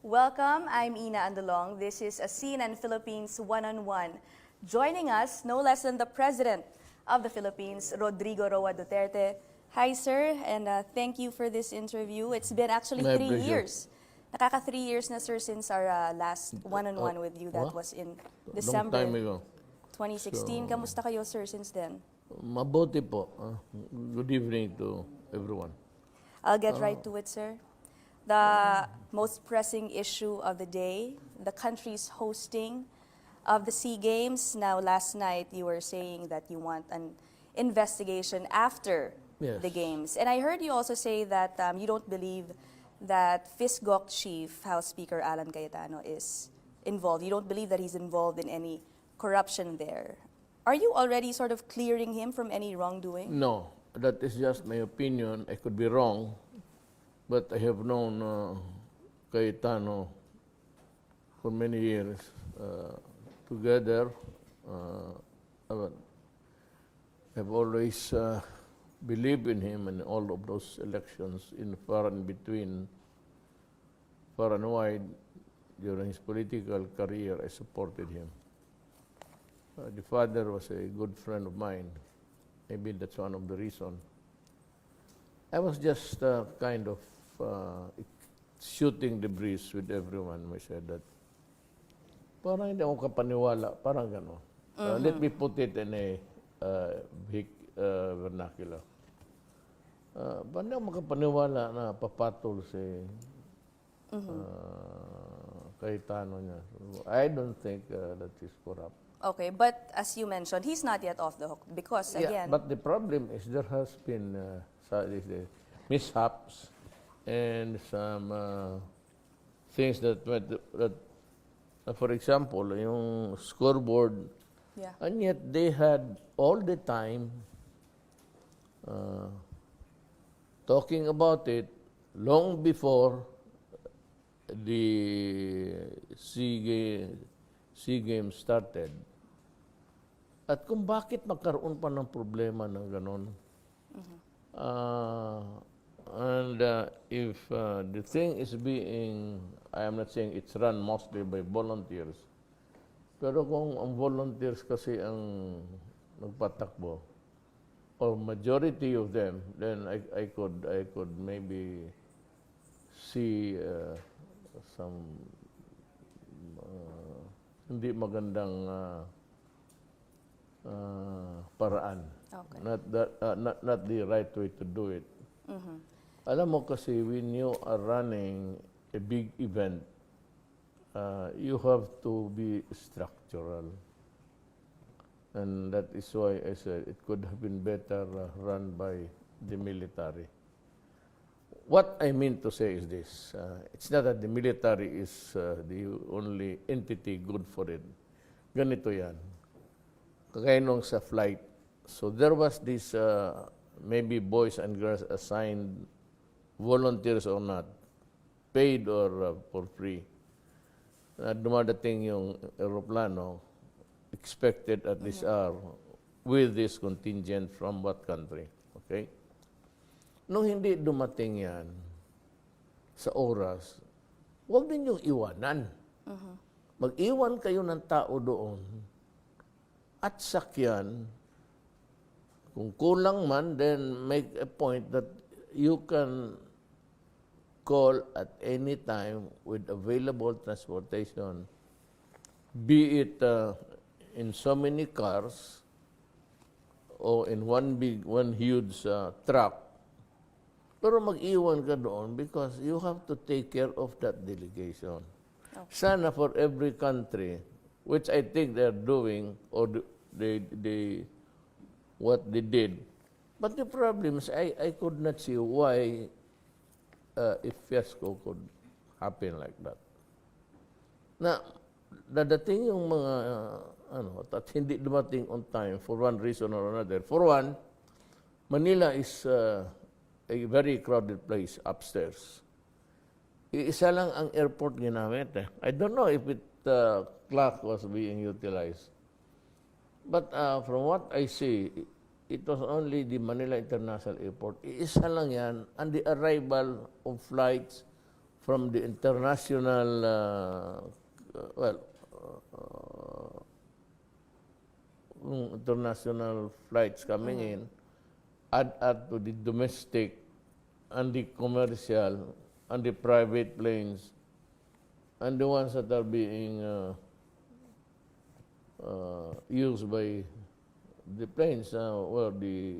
Welcome, I'm Ina Andolong. This is a CNN Philippines one-on-one. Joining us, no less than the President of the Philippines, Rodrigo Roa Duterte. Hi, sir, and thank you for this interview. It's been actually My 3 pleasure. years. Nakaka 3 years na, sir, since our last one-on-one with you. That what? was in Long December time ago. 2016. Kamusta kayo, sir, since then? Mabuti po. Good evening to everyone. I'll get right to it, sir. The most pressing issue of the day, the country's hosting of the SEA Games. Now, last night, you were saying that you want an investigation after Yes. the Games. And I heard you also say that you don't believe that FISGOC Chief, House Speaker Alan Cayetano, is involved. You don't believe that he's involved in any corruption there. Are you already sort of clearing him from any wrongdoing? No, that is just my opinion. I could be wrong, but I have known Cayetano for many years. Together, I've always believed in him in all of those elections, in far and between, far and wide. During his political career, I supported him. The father was a good friend of mine. Maybe that's one of the reasons. I was just kind of shooting the breeze with everyone. I said that, parang hindi ako kapaniwala, parang gano'n. Let me put it in a vernacular. Parang hindi ako makapaniwala na papatol si Cayetano niya. I don't think that is corrupt. Okay, but as you mentioned, he's not yet off the hook because, again... But the problem is there has been mishaps and some things that for example, yung scoreboard, and yet they had all the time talking about it long before the SEA Games started. At kung bakit magkaroon pa ng problema ng ganon. If the thing is being, I am not saying it's run mostly by volunteers, pero kung ang volunteers kasi ang nagpatakbo, or majority of them, then I could maybe see some hindi magandang paraan. Okay. Not the right way to do it. Alam mo kasi when you are running a big event, you have to be structural. And that is why I said it could have been better run by the military. What I mean to say is this. It's not that the military is the only entity good for it. Ganito yan. Kagaya nung sa flight. So there was this, maybe boys and girls assigned, volunteers or not, paid or for free. Dumadating yung aeroplano, expected at this hour, with this contingent from what country. Okay? Nung hindi dumating yan sa oras, huwag ninyong iwanan. Mag-iwan kayo ng tao doon at sakyan. Kung kulang man, then make a point that you can call at any time with available transportation, be it in so many cars or in one huge truck. Pero mag-iwan ka doon because you have to take care of that delegation. Okay. Sana for every country, which I think they're doing, or what they did. But the problem is, I could not see why if fiasco could happen like that. Na, dadating yung mga, at hindi dumating on time for one reason or another. For one, Manila is a very crowded place upstairs. Isa lang ang airport ginamit. I don't know if clock was being utilized. But from what I see, it was only the Manila International Airport. Isa lang yan, and the arrival of flights from the international, international flights coming in, add to the domestic and the commercial and the private planes and the ones that are being used by the planes where the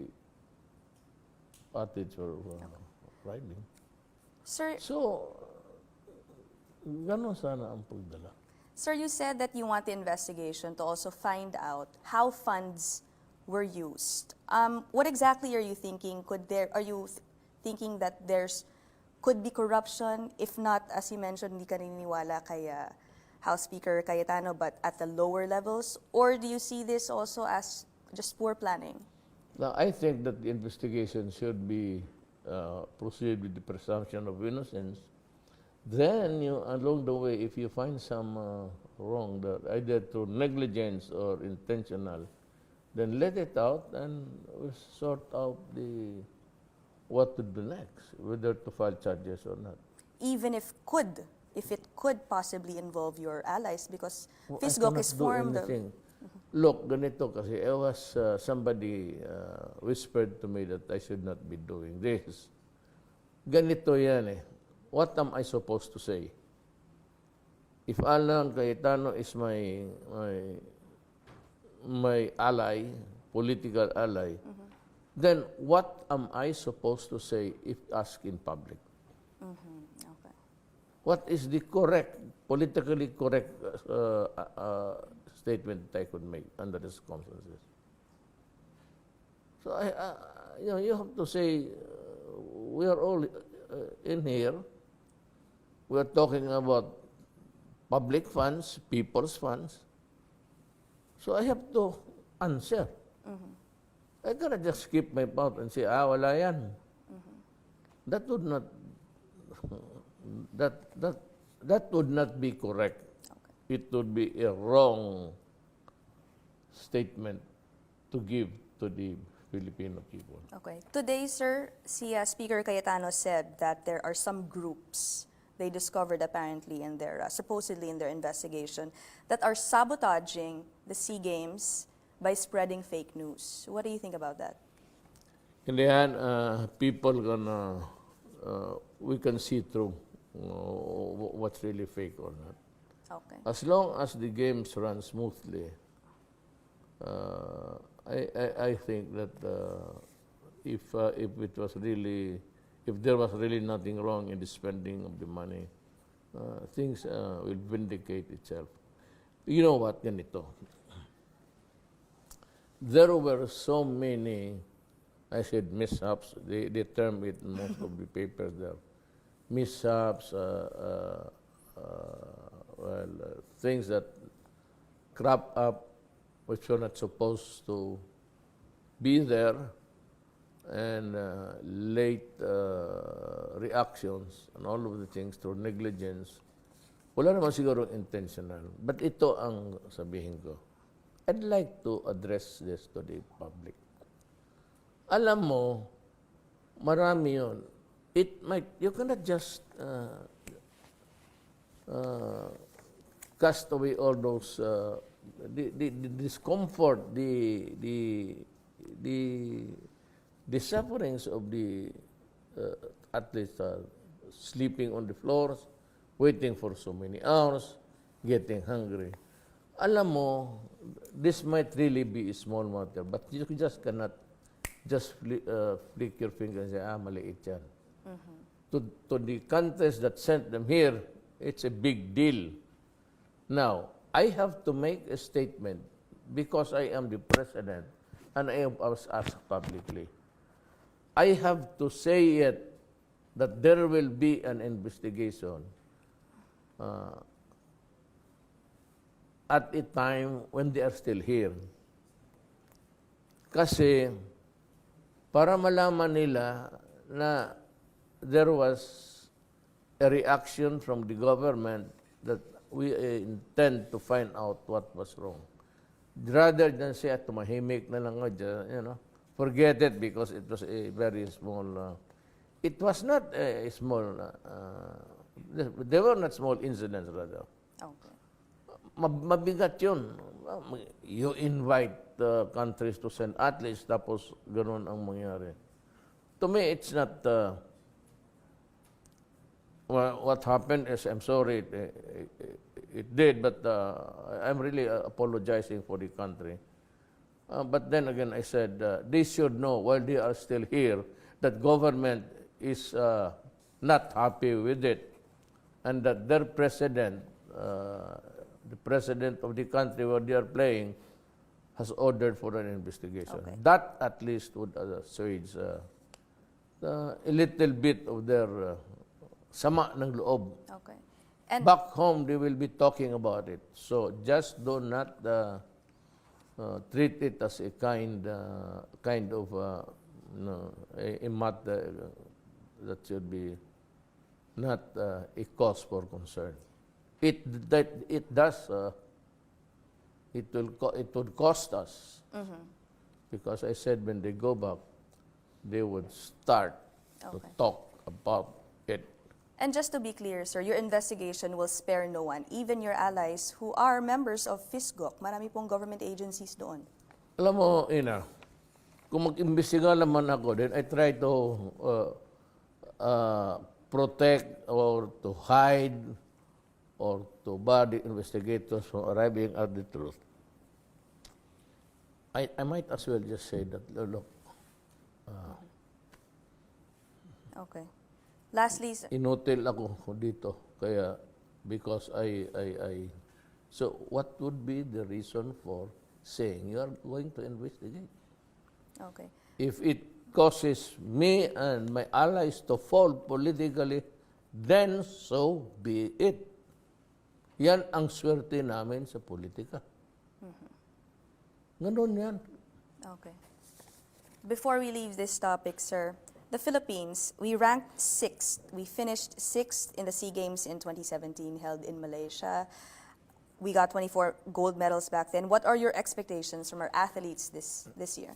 athletes were riding. Sir, So, ganon sana ang pagdala. Sir, you said that you want the investigation to also find out how funds were used. What exactly are you thinking? Are you thinking that could be corruption? If not, as you mentioned, hindi ka naniniwala kay House Speaker Cayetano, but at the lower levels? Or do you see this also as just poor planning? Now, I think that the investigation should be proceed with the presumption of innocence. Then, along the way, if you find some wrong, either through negligence or intentional, then let it out and we'll sort out what to do next, whether to file charges or not. Even if it could possibly involve your allies, because Well, I FISGOC cannot is do formed. anything. Look, ganito kasi, somebody whispered to me that I should not be doing this. Ganito yan eh. What am I supposed to say? If Alan Cayetano is my ally, political ally, then what am I supposed to say if asked in public? Okay. What is the politically correct statement that I could make under the circumstances? So you have to say, we are all in here. We are talking about public funds, people's funds. So I have to answer. I cannot just keep my mouth and say, wala yan. That would not that would not be correct. Okay. It would be a wrong statement to give to the Filipino people. Okay. Today, sir, Speaker Cayetano said that there are some groups they discovered apparently in their, supposedly in their investigation, that are sabotaging the SEA Games by spreading fake news. What do you think about that? In the end, people we can see through what's really fake or not. Okay. As long as the games run smoothly, I think that if there was really nothing wrong in the spending of the money, things will vindicate itself. You know what, ganito? There were so many, I said mishaps, they term it in most of the papers there, mishaps, things that crop up which were not supposed to be there, and late reactions and all of the things through negligence. Wala naman siguro intentional. But ito ang sabihin ko. I'd like to address this to the public. Alam mo, marami yun. You cannot just cast away all those, the discomfort, the sufferings of the athletes sleeping on the floors, waiting for so many hours, getting hungry. Alam mo, this might really be a small matter, but you just cannot just flick your finger and say, maliit yan. To the countries that sent them here, it's a big deal. Now, I have to make a statement because I am the president and I was asked publicly. I have to say it that there will be an investigation at a time when they are still here. Kasi para malaman nila na there was a reaction from the government that we intend to find out what was wrong. Rather than say, tumahimik na lang ako, forget it because it was a very small, it was not a small They were not small incidents, rather. Okay. Mabigat yun. You invite countries to send athletes, tapos ganun ang mangyari. To me, it's not... what happened is, I'm sorry, it did, but I'm really apologizing for the country. But then again, I said, they should know, while they are still here, that government is not happy with it, and that their president, the president of the country where they are playing, has ordered for an investigation. Okay. That at least would assuage a little bit of their sama ng loob. Okay. And Back home, they will be talking about it. So just do not treat it as a kind of a matter that should be not a cause for concern. It would cost us, because I said when they go back, they would start to Okay. talk about it. And just to be clear, sir, your investigation will spare no one, even your allies who are members of FISGOC. Marami pong government agencies doon. Alam mo, Ina, kung mag-imbestiga naman ako, then I try to protect or to hide or to bar the investigators from arriving at the truth. I might as well just say that, look, Okay. Lastly, sir, inutil ako dito. Kaya, because so what would be the reason for saying you are going to investigate? okay. If it causes me and my allies to fall politically, then so be it. Yan ang swerte namin sa politika. Ganon yan. Okay. Before we leave this topic, sir, the Philippines, we ranked 6th. We finished 6th in the SEA Games in 2017 held in Malaysia. We got 24 gold medals back then. What are your expectations from our athletes this year?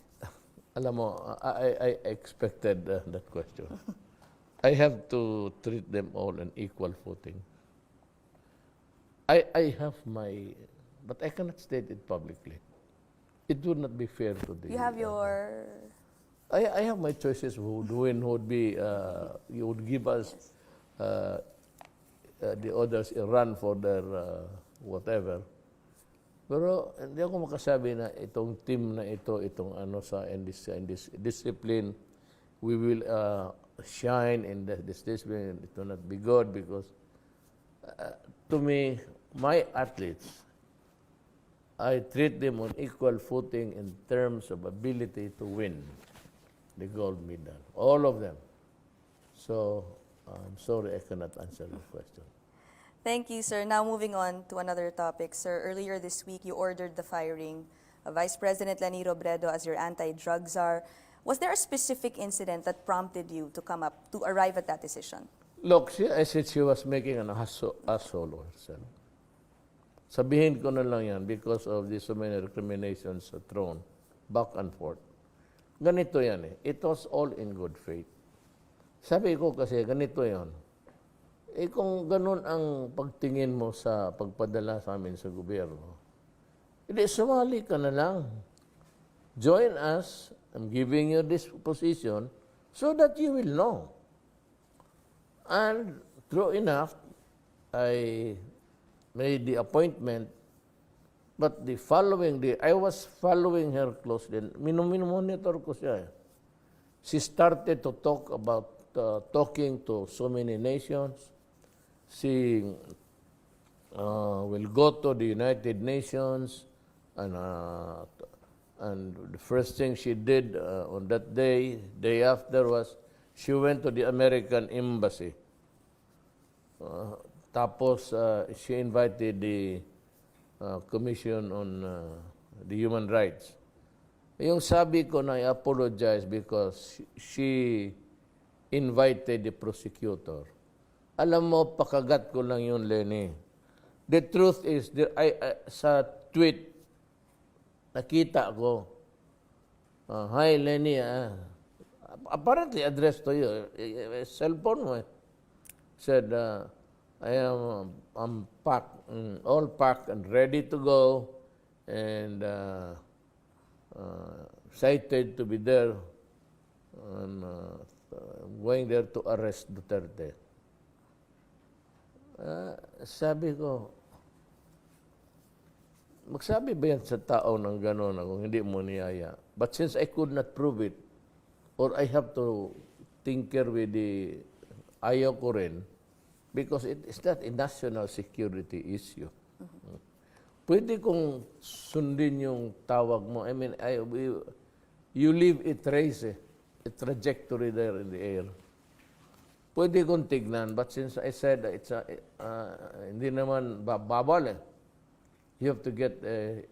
Alam mo, I expected that question. I have to treat them all on equal footing. I have my, but I cannot state it publicly. It would not be fair to the... You have your... I have my choices who would be, you would give us the others a run for their whatever. Pero hindi ako makasabi na itong team na ito, itong ano in this discipline, we will shine in this discipline. It will not be good because to me, my athletes, I treat them on equal footing in terms of ability to win the gold medal, all of them. So, I'm sorry I cannot answer this question. Thank you, sir. Now moving on to another topic, sir. Earlier this week, you ordered the firing of Vice President Leni Robredo as your anti-drug czar. Was there a specific incident that prompted you to arrive at that decision? Look, I said she was making an asshole of herself. Sabihin ko na lang yan because of the so many recriminations thrown back and forth. Ganito yan eh. It was all in good faith. Sabi ko kasi, ganito yan. Eh kung ganun ang pagtingin mo sa pagpadala sa amin sa gobyerno, hindi, sumali ka na lang. Join us. I'm giving you this position so that you will know. And true enough, I made the appointment. But the following day, I was following her closely. Monitor ko siya. She started to talk about talking to so many nations. She will go to the United Nations, and the first thing she did on that day after was she went to the American Embassy. Tapos she invited the Commission on the Human Rights. Yung sabi ko na I apologize because she invited the prosecutor. Alam mo, pakagat ko lang yun, Lenny. The truth is, sa tweet, nakita ko, hi, Lenny, apparently addressed to you, cellphone mo eh. Said, I'm packed, all packed and ready to go, and excited to be there, and going there to arrest Duterte. Sabi ko, magsabi ba yan sa tao ng gano'n kung hindi mo niyaya? But since I could not prove it, or I have to tinker with the ayaw ko rin, because it is not a national security issue. Pwede kong sundin yung tawag mo. I mean, you leave a trace, a trajectory there in the air. Pwede kong tignan, but since I said it's hindi naman babal eh. You have to get a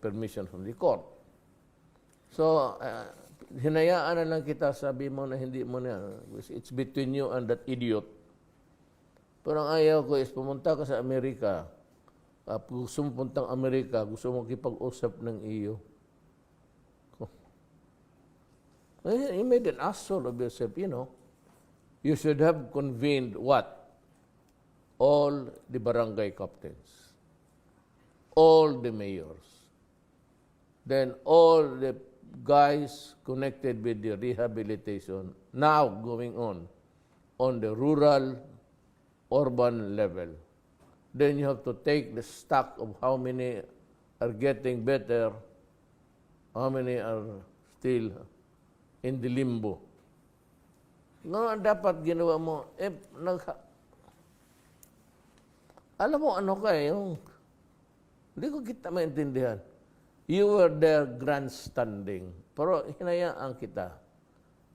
permission from the court. So, hinayaan na lang kita, sabi mo na hindi mo na. It's between you and that idiot. Pero ang ayaw ko is pumunta ka sa Amerika. Gusto mo puntang Amerika, gusto mo kipag-usap ng iyo. You made an asshole of yourself, you know. You should have convened what? All the barangay captains. All the mayors. Then all the guys connected with the rehabilitation now going on the rural, urban level. Then you have to take the stock of how many are getting better, how many are still in the limbo. No, dapat ginawa mo, alam mo ano ka yung, hindi ko kita maintindihan. You were there grandstanding, pero hinayaan kita.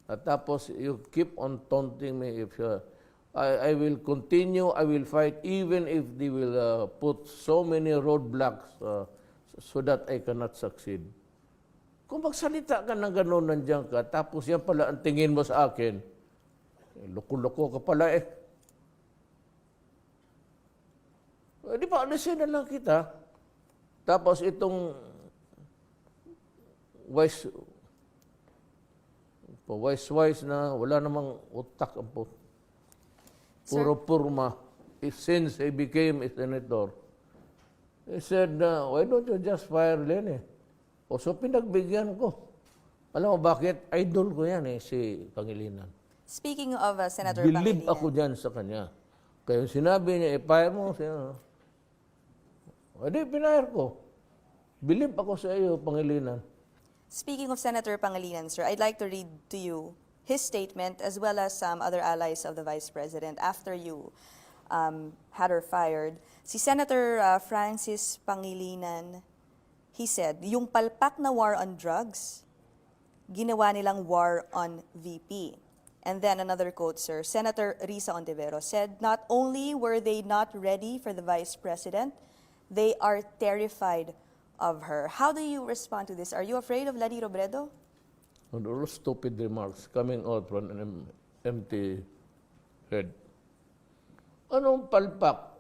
At tapos, you keep on taunting me if I will continue, I will fight, even if they will put so many roadblocks so that I cannot succeed. Kung magsalita ka ng gano'n, nandiyan ka, tapos yan pala ang tingin mo sa akin, loko-loko ka pala eh. Di ba, alisin na lang kita. Tapos itong wise na wala namang utak ang puro purma. Since he became a senator, he said, why don't you just fire Lene? O so pinagbigyan ko. Alam mo bakit? Idol ko yan si Pangilinan. Speaking of Senator Believe Pangilinan. ako dyan sa kanya. Kaya sinabi niya, fire mo. Hindi, pinahire ko. Believe ako sa iyo, Pangilinan. Speaking of Senator Pangilinan, sir, I'd like to read to you his statement as well as some other allies of the Vice President after you had her fired. Si Senator Francis Pangilinan, he said, yung palpak na war on drugs, ginawa nilang war on VP. And then another quote, sir, Senator Risa Ontivero said, not only were they not ready for the Vice President, they are terrified of her. How do you respond to this? Are you afraid of Lani Robredo? And all stupid remarks coming out from an empty head. Anong palpak?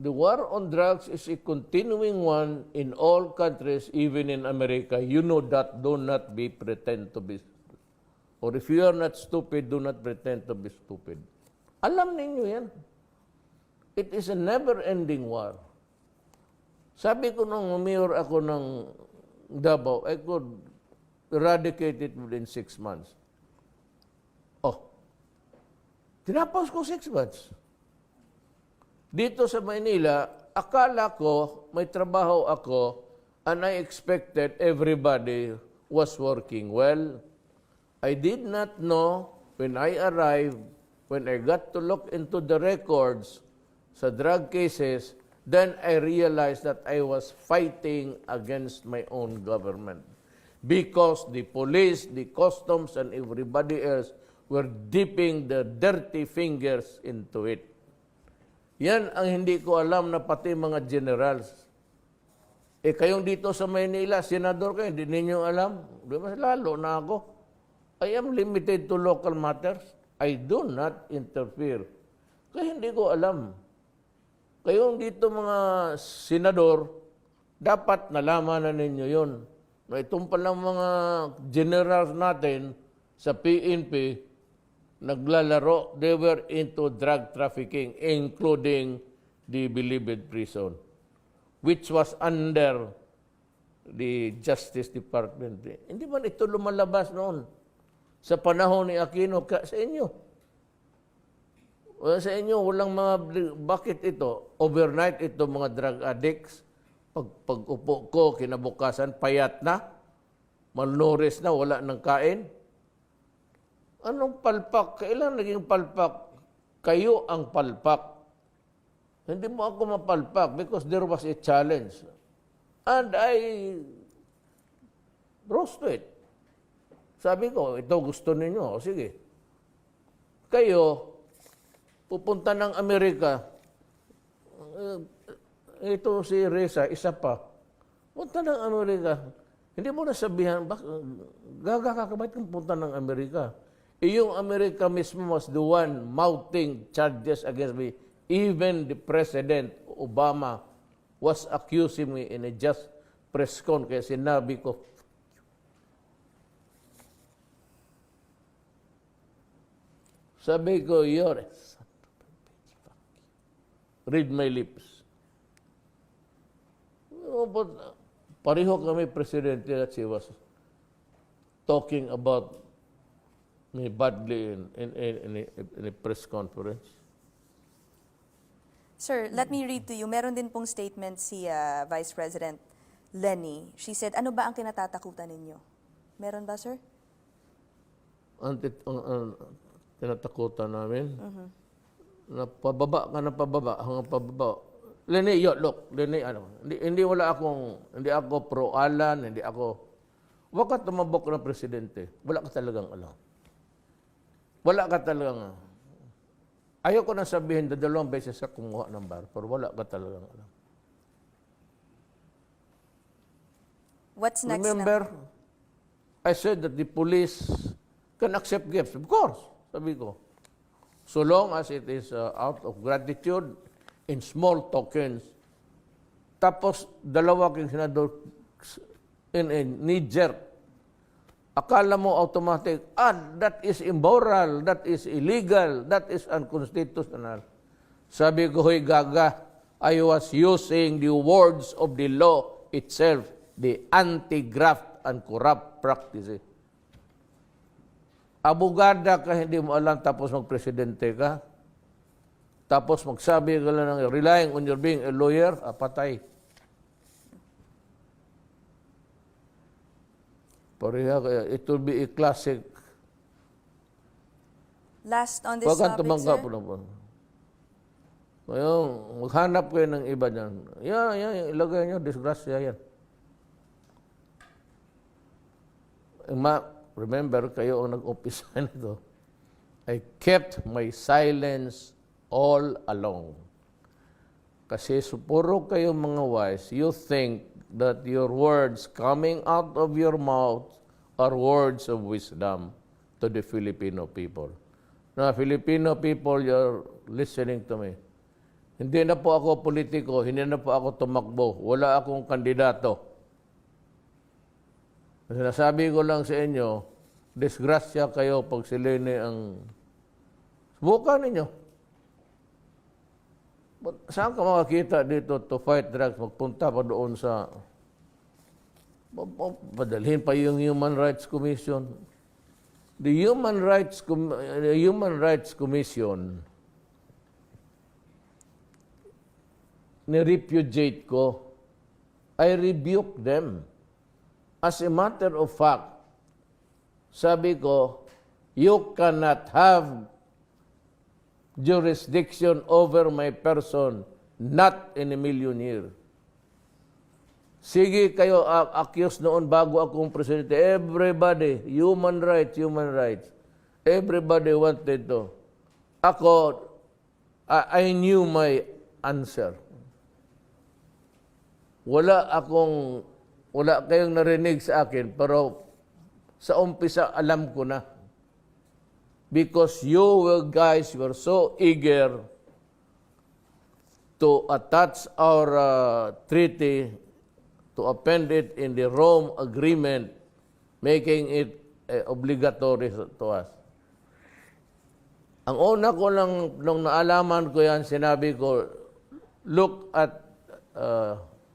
The war on drugs is a continuing one in all countries, even in America. You know that. Do not pretend to be. Or if you are not stupid, do not pretend to be stupid. Alam ninyo yan. It is a never-ending war. Sabi ko nung mayor ako ng Davao, I could eradicate it within 6 months. Oh, tinapos ko 6 months. Dito sa Maynila, akala ko may trabaho ako and I expected everybody was working well. I did not know when I arrived, when I got to look into the records sa drug cases, then I realized that I was fighting against my own government because the police, the customs, and everybody else were dipping their dirty fingers into it. Yan ang hindi ko alam na pati mga generals. Kayong dito sa Maynila, senador kayo, hindi ninyo alam. Mas lalo na ako. I am limited to local matters. I do not interfere. Kaya hindi ko alam. Kayong dito mga senador, dapat nalaman na ninyo yun. Na itong palang mga generals natin sa PNP, naglalaro, they were into drug trafficking, including the Bilibid prison, which was under the Justice Department. Hindi man ito lumalabas noon sa panahon ni Aquino. Sa inyo. Sa inyo, walang mga, bakit ito? Overnight, ito mga drug addicts. Pag-upo ko, kinabukasan, payat na, malnourished na, wala nang kain. Anong palpak? Kailan naging palpak? Kayo ang palpak. Hindi mo ako mapalpak because there was a challenge. And I rose to it. Sabi ko, ito gusto ninyo. Sige. Kayo, pupunta ng Amerika. Ito si Reza, isa pa. Punta ng Amerika. Hindi mo nasabihan, gaga ka, bakit kang punta ng Amerika? Yung Amerika mismo was the one mouthing charges against me. Even the President Obama was accusing me in a just press con. Kaya sinabi ko, sabi ko, read my lips. But pareho kami presidente at she was talking about me badly in a press conference. Sir, let me read to you. Meron din pong statement si Vice President Lenny. She said, ano ba ang kinatatakutan ninyo? Meron ba, sir? Ang tinatakutan namin, na pababa ka na pababa, hanggang pababa. Lenny, look, Lenny, hindi ako pro-Alan, hindi ako, wag ka tumabok ng presidente. Wala ka talagang alam. Wala ka talagang, ayoko na sabihin na 2 beses sa kumuha ng bar, pero wala ka talagang alam. What's next? Remember, I said that the police can accept gifts. Of course, sabi ko. So long as it is out of gratitude, in small tokens. Tapos, 2 king senador in Niger. Akala mo automatic, that is immoral, that is illegal, that is unconstitutional. Sabi ko, hoy gaga, I was using the words of the law itself, the anti-graft and corrupt practices. Abogada ka, hindi mo alam, tapos magpresidente ka. Tapos magsabi ka lang ng relying on your being a lawyer, patay. Pareha kaya, it will be a classic. Last on this Huwag kang topic, tumanggap sir. po. Ngayon, maghanap kayo ng iba dyan. Yan, ilagay nyo, disgrasya yan. Remember, kayo ang nag-umpisa nito. I kept my silence all along. Kasi puro kayo mga wise, you think that your words coming out of your mouth are words of wisdom to the Filipino people. Now, Filipino people, you're listening to me. Hindi na po ako politiko, hindi na po ako tumakbo, wala akong kandidato. Sinasabi ko lang sa inyo, disgrasya kayo pag sila ang subukan ninyo. Saan ka makakita dito to fight drugs? Magpunta pa doon sa padalhin pa yung Human Rights Commission. The Human Rights Commission ni-repudiate ko. I rebuke them. As a matter of fact, sabi ko, you cannot have jurisdiction over my person, not in a million years. Sige kayo accuse noon bago akong presidente. Everybody, human rights. Everybody wanted to. Ako, I knew my answer. Wala kayong narinig sa akin, pero sa umpisa alam ko na. Because you guys were so eager to attach our treaty, to append it in the Rome Agreement, making it obligatory to us. Ang una ko lang, nung naalaman ko yan, sinabi ko, look at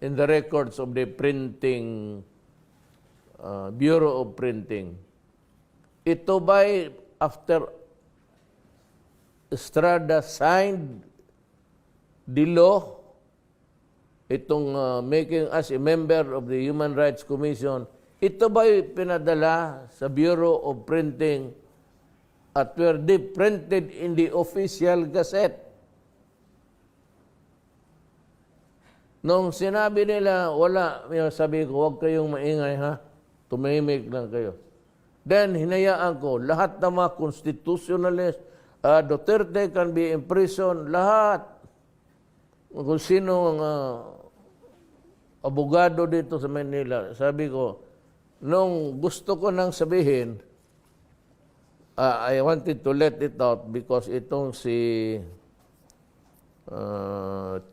in the records of the printing, Bureau of Printing. Ito ba'y after Estrada signed the law, itong making us a member of the Human Rights Commission, ito ba'y pinadala sa Bureau of Printing at were they printed in the official gazette? Nung sinabi nila, wala, sabi ko, huwag kayong maingay ha, tumahimik lang kayo. Then, hinayaan ko, lahat ng mga constitutionalist, Duterte can be in prison, lahat. Kung sino ang abogado dito sa Manila, sabi ko, nung gusto ko nang sabihin, I wanted to let it out because itong si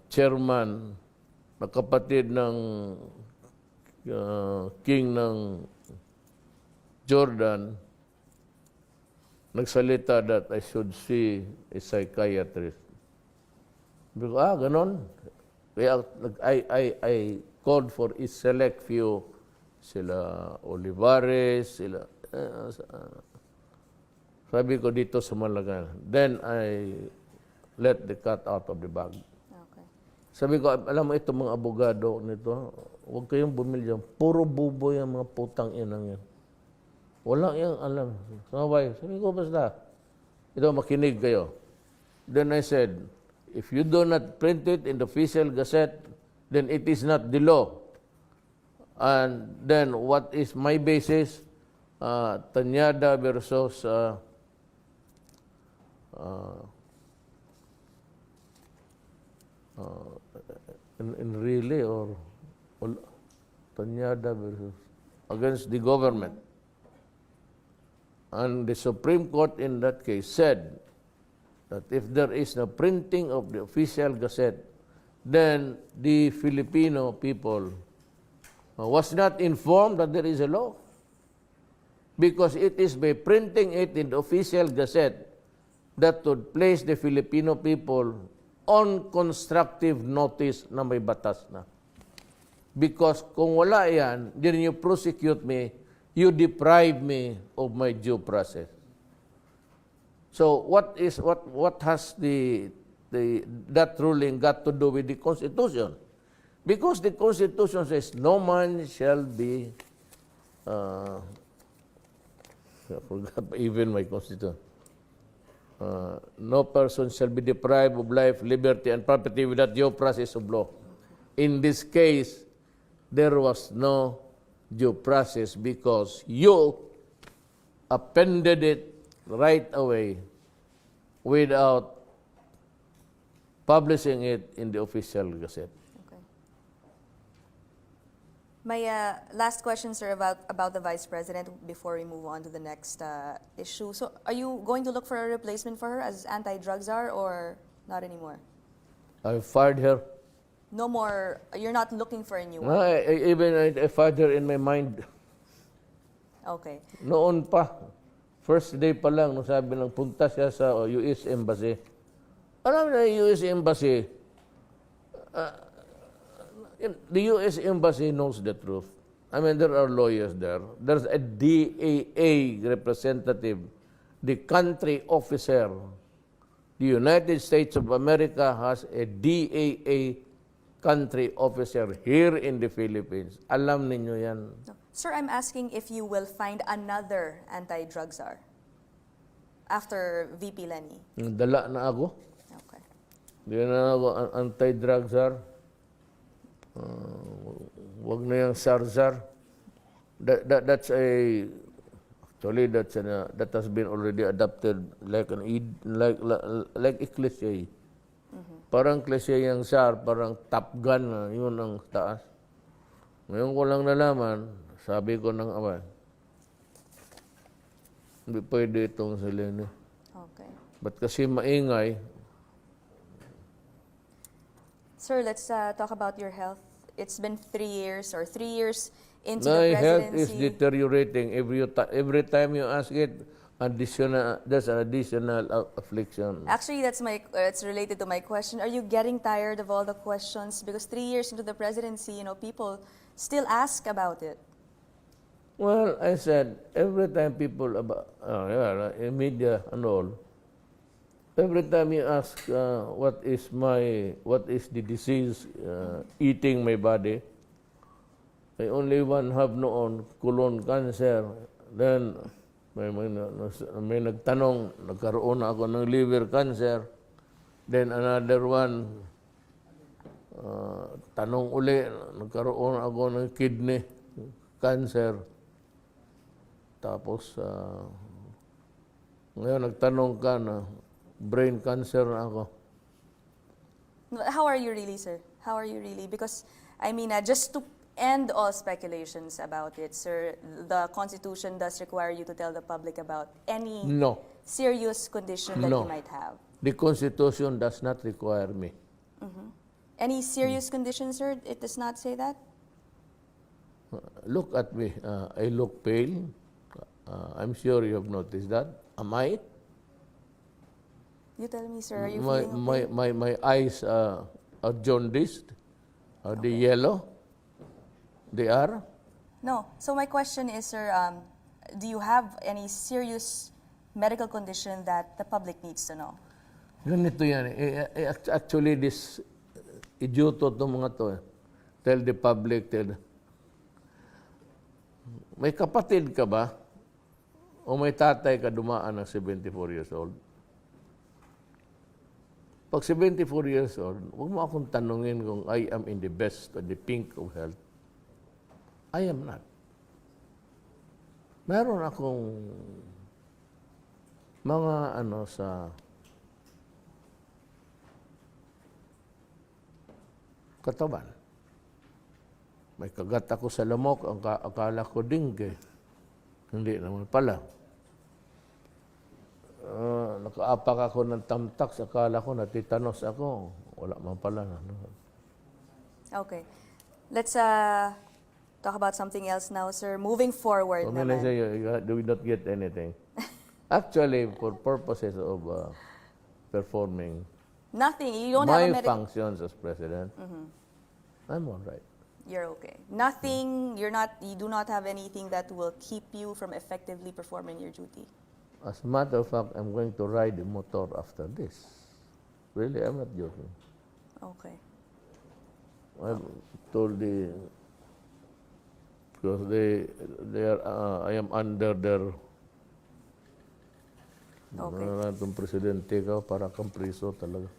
chairman, na kapatid ng king ng Jordan, nagsalita that I should see a psychiatrist. Because, ganon. Kaya I called for a select few, sila Olivares, sila, sabi ko dito sa Malacañan. Then I let the cat out of the bag. Okay. Sabi ko, alam mo itong mga abogado nito, huwag kayong bumili dyan. Puro buboy ang mga putang inang yan. Walang yung alam. Sabi ko, basta. Ito, makinig kayo. Then I said, if you do not print it in the official gazette, then it is not the law. And then what is my basis? Tanyada versus really or Tanyada versus against the government. And the Supreme Court in that case said that if there is no printing of the official gazette, then the Filipino people was not informed that there is a law. Because it is by printing it in the official gazette that would place the Filipino people on constructive notice na may batas na. Because kung wala yan, then you prosecute me, you deprive me of my due process. So what has that ruling got to do with the Constitution? Because the Constitution says no man shall be I forgot even my Constitution. No person shall be deprived of life, liberty, and property without due process of law. In this case, there was no due process because you appended it right away without publishing it in the official gazette. Okay. My last question, sir, about the Vice President before we move on to the next issue. So are you going to look for a replacement for her as anti-drug czar or not anymore? I fired her. No more, you're not looking for a new one? No, I fired her in my mind. Okay. Noon pa. First day pa lang, nung sabi lang, punta siya sa US Embassy. Alam na US Embassy, the US Embassy knows the truth. I mean, there are lawyers there. There's a DAA representative, the country officer. The United States of America has a DAA country officer here in the Philippines. Alam ninyo yan. No. Sir, I'm asking if you will find another anti-drug czar after VP Lenny. Dala na ako. Okay. Di na ako anti-drug czar. Wag na yung Sarzar. That's that has been already adopted like like a cliche. Parang cliche yung SAR, parang Top Gun na, yun ang taas. Ngayon ko lang nalaman, sabi ko ng ama, hindi pwede itong si Lenny. Okay. Ba't kasi maingay? Sir, let's talk about your health. It's been 3 years or 3 years into My the health is presidency. deteriorating every time you ask it. That's an additional affliction. Actually, it's related to my question. Are you getting tired of all the questions? Because 3 years into the presidency, people still ask about it. Well, I said, every time people in media and all, every time you ask what is the disease eating my body, I only one have noon, colon cancer. Then may nagtanong, nagkaroon ako ng liver cancer. Then another one, tanong uli, nagkaroon ako ng kidney cancer. Tapos, ngayon nagtanong ka na brain cancer na ako. How are you really, sir? How are you really? Because, just to end all speculations about it, sir, the Constitution does require you to tell the public about any serious condition that you might have. The Constitution does not require me. Any serious condition, sir? It does not say that? Look at me. I look pale. I'm sure you have noticed that. Am I? You tell me, sir. Are you feeling okay? My eyes are jaundiced. Are they yellow? They are? No. So my question is, sir, do you have any serious medical condition that the public needs to know? Ganito yan. Actually, this idioto itong mga to. Tell the public, may kapatid ka ba? O may tatay ka dumaan ng 74 years old? Pag 74 years old, huwag mo akong tanungin kung I am in the best or the pink of health. I am not. Meron akong mga sa katawan. May kagat ako sa lamok, akala ko dengue. Hindi naman pala. Nakaapak ako ng tamtak, akala ko natitanos ako. Wala man pala. Okay. Let's talk about something else now, sir. Moving forward When I say do we not get anything? Actually, for purposes of performing nothing. You don't have a my functions as president, I'm all right. You're okay. Nothing, you do not have anything that will keep you from effectively performing your duty. As a matter of fact, I'm going to ride the motor after this. Really, I'm not joking. Okay. I've told because I am under their itong presidente ka, para kang priso talaga.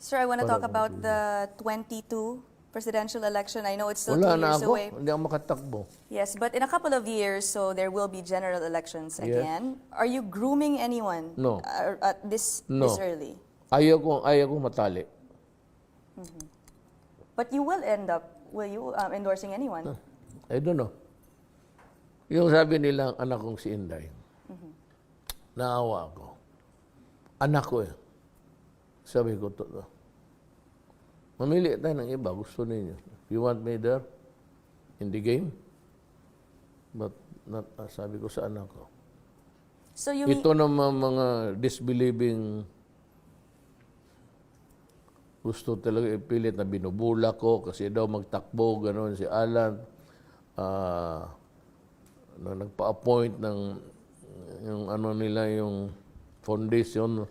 Sir, I want to talk about the 22 presidential election. I know it's still 2 Wala na years ako, away. hindi ako makatakbo. Yes, but in a couple of years, so there will be general elections again. Are you grooming anyone? No. At this early? Ayaw ko matali. But you will end up, will you, endorsing anyone? I don't know. Yung sabi nilang anak kong si Inday, naawa ako. Anak ko eh. Sabi ko, mamili tayo ng iba, gusto ninyo. You want me there in the game? But not, sabi ko sa anak ko. So you Ito naman mga disbelieving gusto talaga ipilit na binubula ko kasi daw magtakbo, gano'n si Alan. Na nagpa-appoint ng yung nila yung foundation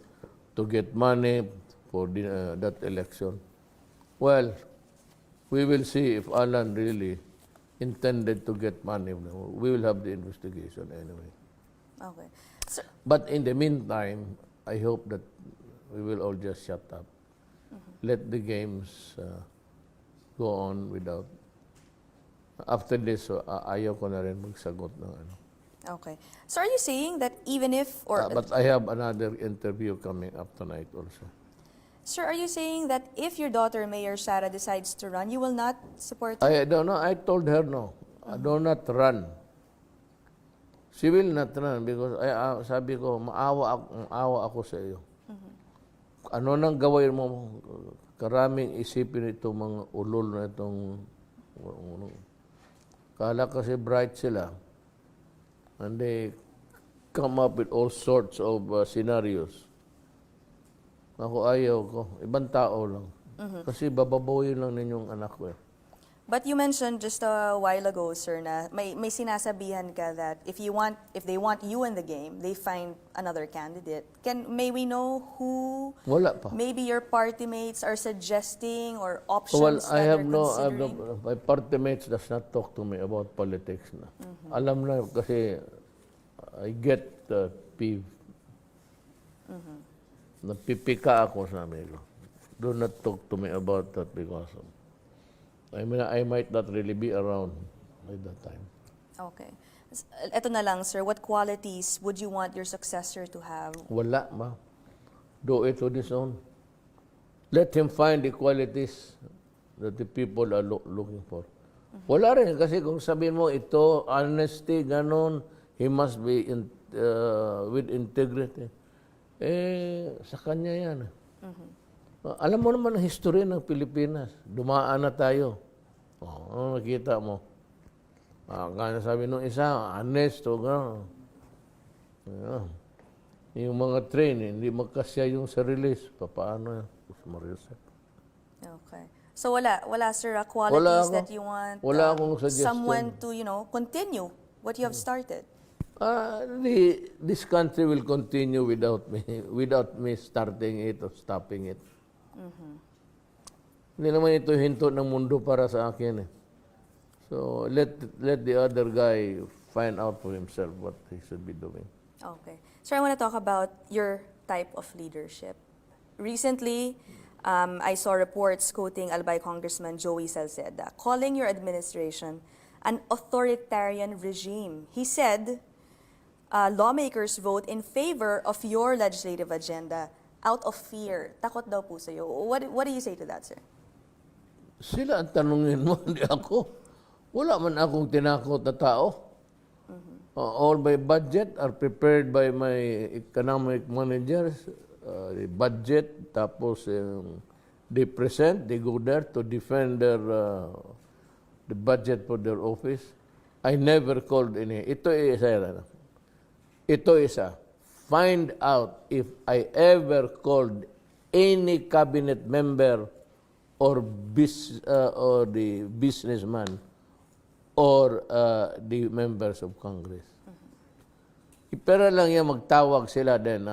to get money for that election. Well, we will see if Alan really intended to get money. We will have the investigation anyway. Okay. So, But in the meantime, I hope that we will all just shut up. Let the games go on without. After this, ayaw ko na rin magsagot ng ano. okay. So are you saying that even if, But I have another interview coming up tonight also. sir, are you saying that if your daughter, Mayor Sara, decides to run, you will not support her? I don't know. I told her no. I do not run. She will not run because sabi ko, maawa ako sa iyo. Ano nang gawin mo? Karaming isipin itong mga ulol na itong kala kasi bright sila. And they come up with all sorts of scenarios. Ako ayaw ko. Ibang tao lang. Kasi bababoyin lang ninyong anak ko. But you mentioned just a while ago, sir, na may sinasabihan ka that if they want you in the game, they find another candidate. May we know who Wala pa. maybe your party mates are suggesting or options Well, that they're considering? my party mates does not talk to me about politics na. Alam na kasi I get peeve. Napipika ako sa amigo. Do not talk to me about that because I might not really be around at that time. Okay. Ito na lang, sir. What qualities would you want your successor to have? Wala ma. Do it on his own. Let him find the qualities that the people are looking for. Wala rin kasi kung sabihin mo ito, honesty, ganon, he must be with integrity. Sa kanya yan. Alam mo naman ang history ng Pilipinas. Dumaan na tayo. Ano nakita mo? Kaya sabi nung isa, honest o gano'n. Yung mga train, hindi magkasya yung sa release. Paano yan? Okay. So wala sir, qualities that you want someone to, continue what you have started? This country will continue without me starting it or stopping it. Hindi naman ito hinto ng mundo para sa akin. So let the other guy find out for himself what he should be doing. Okay. So I want to talk about your type of leadership. Recently, I saw reports quoting Albay Congressman Joey Salceda, calling your administration an authoritarian regime. He said, lawmakers vote in favor of your legislative agenda out of fear. Takot daw po sa'yo. What do you say to that, sir? Sila ang tanungin mo, hindi ako. Wala man akong tinakot na tao. All my budget are prepared by my economic managers. The budget, tapos they go there to defend the budget for their office. I never called any. Ito isa. Find out if I ever called any cabinet member or the businessman or the members of Congress. Pero lang yan magtawag sila din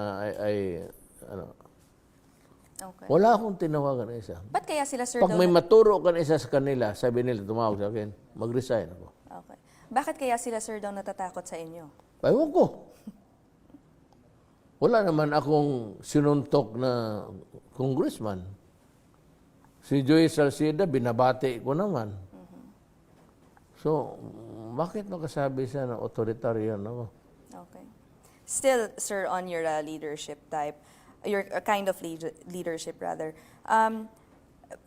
Okay. Wala akong tinawagan na isa. Ba't kaya sila, sir, Pag may maturo ka na isa sa kanila, sabi nila, tumawag sa akin, mag-resign ako. Okay. Bakit kaya sila, sir, daw natatakot sa inyo? Ewan ko. Wala naman akong sinuntok na congressman. Si Joey Salceda, binabati ko naman. So, bakit makasabi siya na authoritarian ako? Okay. Still, sir, on your leadership type, your kind of leadership, rather,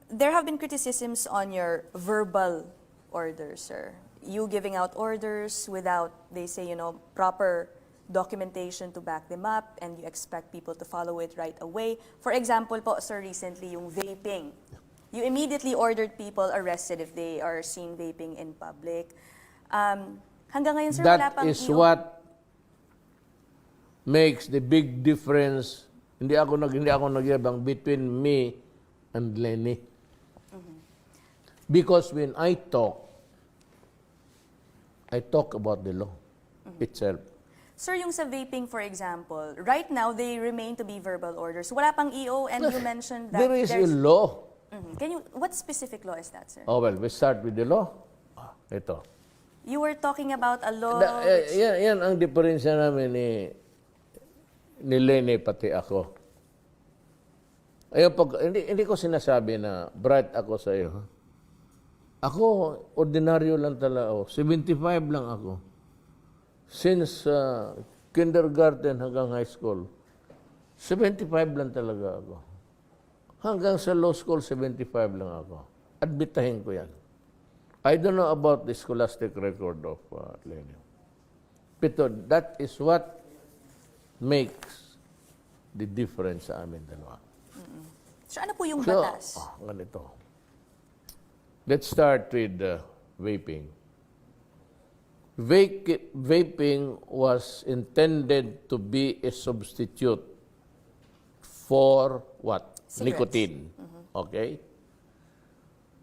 there have been criticisms on your verbal orders, sir. You giving out orders without, they say, proper documentation to back them up, and you expect people to follow it right away. For example po, sir, recently, yung vaping. You immediately ordered people arrested if they are seen vaping in public. Hanggang ngayon, sir, wala pang That is what makes the big difference. Hindi ako nagyabang between me and Lenny. Because when I talk about the law itself. Sir, yung sa vaping, for example, right now, they remain to be verbal orders. Wala pang EO, and you mentioned that there is a law. What specific law is that, sir? Oh, well, we start with the law. Ito. You were talking about a law. Yan ang diferensya namin ni Lenny pati ako. Ayun, hindi ko sinasabi na bright ako sa iyo. Ako, ordinaryo lang talaga ako. 75 lang ako. Since kindergarten hanggang high school, 75 lang talaga ako. Hanggang sa law school, 75 lang ako. Admitahin ko yan. I don't know about the scholastic record of Lenny. Pero that is what makes the difference sa amin dalawa. So ano po yung batas? Ganito. Let's start with vaping. vaping was intended to be a substitute for what? Cigarettes. Nicotine. Okay?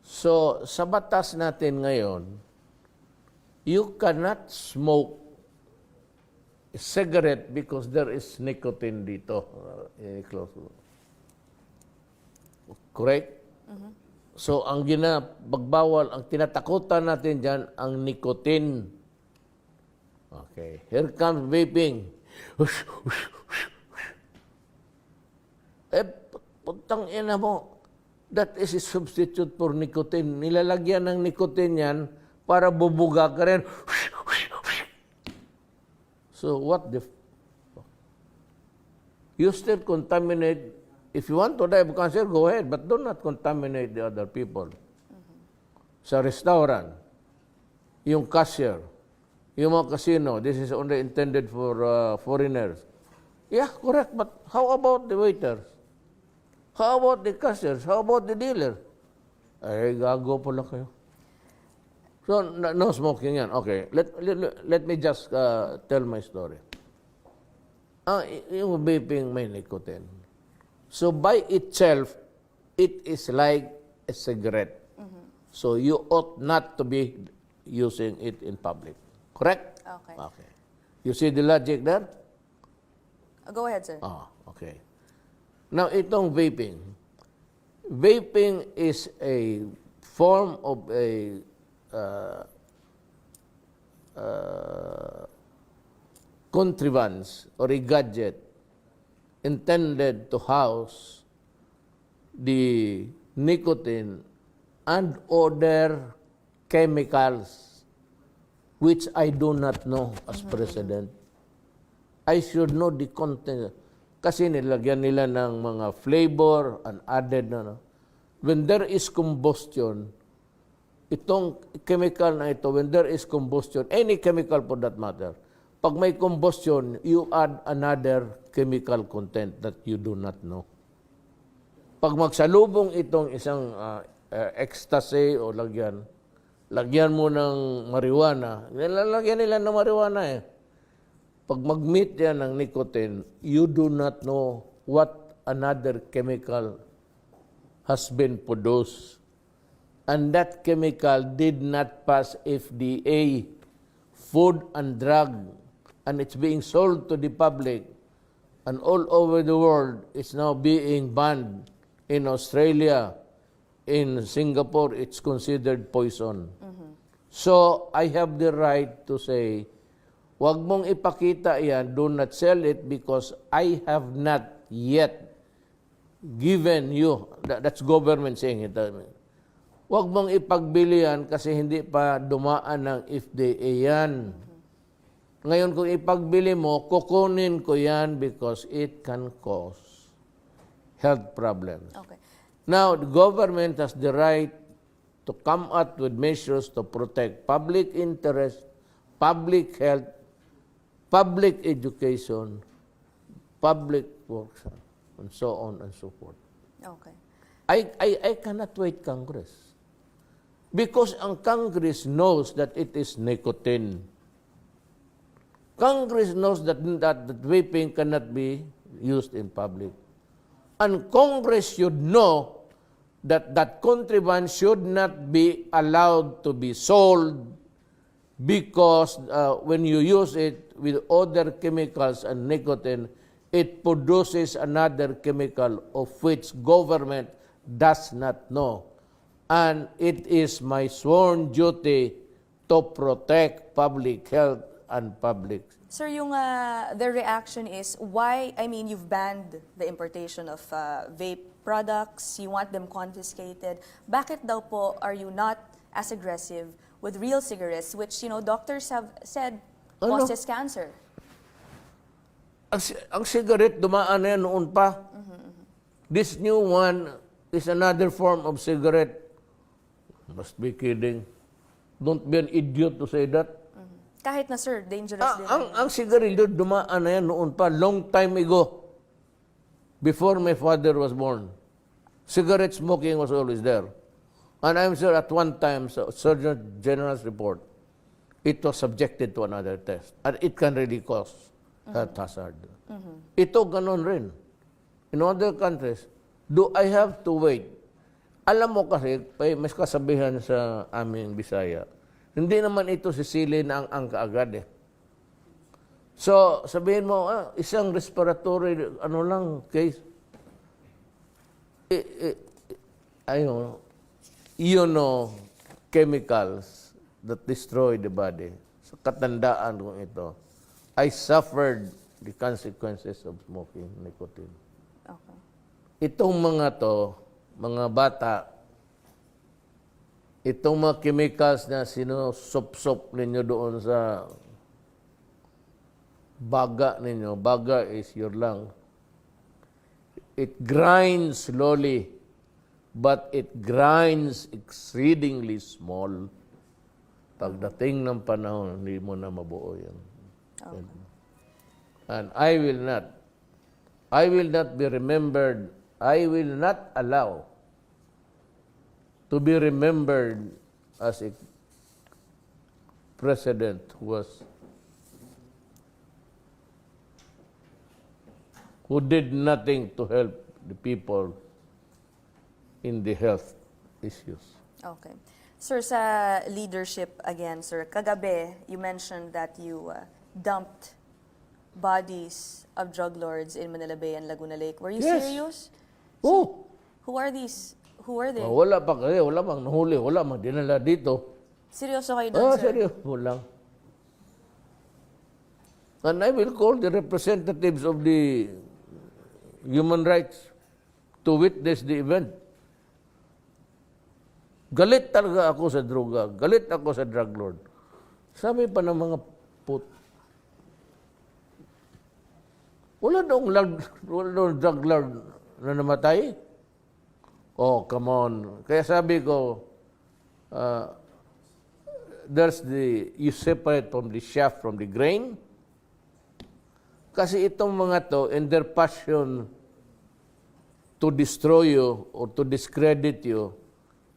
So, sa batas natin ngayon, you cannot smoke a cigarette because there is nicotine dito. Correct? So, ang pagbawal, ang tinatakutan natin dyan, ang nicotine. Okay. Here comes vaping. Putang ina mo. That is a substitute for nicotine. Nilalagyan ng nicotine yan para bubuga ka rin. So, what the... You still contaminate. If you want to die of cancer, go ahead. But do not contaminate the other people. Sa restaurant, yung cashier, yung mga casino, this is only intended for foreigners. Yeah, correct. But how about the waiters? How about the cashiers? How about the dealer? Ay, gago pala kayo. So, no smoking yan. Okay, let me just tell my story. Yung vaping may nicotine. So, by itself, it is like a cigarette. So, you ought not to be using it in public. Correct? Okay. Okay. You see the logic there? Go ahead, sir. Okay. Now, itong vaping. Vaping is a form of a contrivance or a gadget intended to house the nicotine and other chemicals which I do not know as President. I should know the content. Kasi nilagyan nila ng mga flavor and added na. When there is combustion, itong chemical na ito, when there is combustion, any chemical for that matter, pag may combustion, you add another chemical content that you do not know. Pag magsalubong itong isang ecstasy o lagyan mo ng marijuana, nilalagyan nila ng marijuana eh. Pag mag-meet yan ng nicotine, you do not know what another chemical has been produced. And that chemical did not pass FDA, Food and Drug, and it's being sold to the public. And all over the world, it's now being banned. In Australia, in Singapore, it's considered poison. So, I have the right to say, wag mong ipakita yan, do not sell it because I have not yet given you, that's government saying it. Wag mong ipagbili yan kasi hindi pa dumaan ng FDA yan. Ngayon kung ipagbili mo, kukunin ko yan because it can cause health problems. Okay. Now, the government has the right to come out with measures to protect public interest, public health, public education, public works, and so on and so forth. Okay. I cannot wait Congress. Because ang Congress knows that it is nicotine. Congress knows that vaping cannot be used in public. And Congress should know that that contraband should not be allowed to be sold because when you use it with other chemicals and nicotine, it produces another chemical of which government does not know. And it is my sworn duty to protect public health and public. Sir, yung the reaction is why, I mean, you've banned the importation of vape products, you want them confiscated. Bakit daw po are you not as aggressive with real cigarettes, which, you know, doctors have said causes cancer? Ang cigarette, dumaan na yan noon pa. This new one is another form of cigarette. Must be kidding. Don't be an idiot to say that. Kahit na, sir, dangerous din. Ang sigarilyo, dumaan na yan noon pa, long time ago. Before my father was born. Cigarette smoking was always there. And I'm sure at one time, so Surgeon General's report, it was subjected to another test. And it can really cause health hazard. Ito ganon rin. In other countries, do I have to wait? Alam mo kasi, mas kasabihan sa aming Bisaya, hindi naman ito sisili na ang kaagad eh. So, sabihin mo, isang respiratory, case. Chemicals that destroy the body. Sa katandaan kong ito, I suffered the consequences of smoking nicotine. Okay. Itong mga to, mga bata, itong mga chemicals na sinusup-sup ninyo doon sa baga ninyo, baga is your lung. It grinds slowly, but it grinds exceedingly small. Pagdating ng panahon, hindi mo na mabuo yan. Okay. And I will not be remembered, I will not allow to be remembered as a president who did nothing to help the people in the health issues. Okay. Sir, sa leadership again, sir, kagabi, you mentioned that you dumped bodies of drug lords in Manila Bay and Laguna Lake. Were you Yes. serious? Oh! Who are these? Who are they? Wala pa kasi, wala mang nahuli, wala mang dinala dito. Seryoso kayo doon, sir? Seryoso lang. And I will call the representatives of the human rights to witness the event. Galit talaga ako sa droga. Galit ako sa drug lord. Sabi pa ng mga wala daw drug lord na namatay. Oh, come on. Kaya sabi ko, you separate from the chaff from the grain. Kasi itong mga to, in their passion to destroy you or to discredit you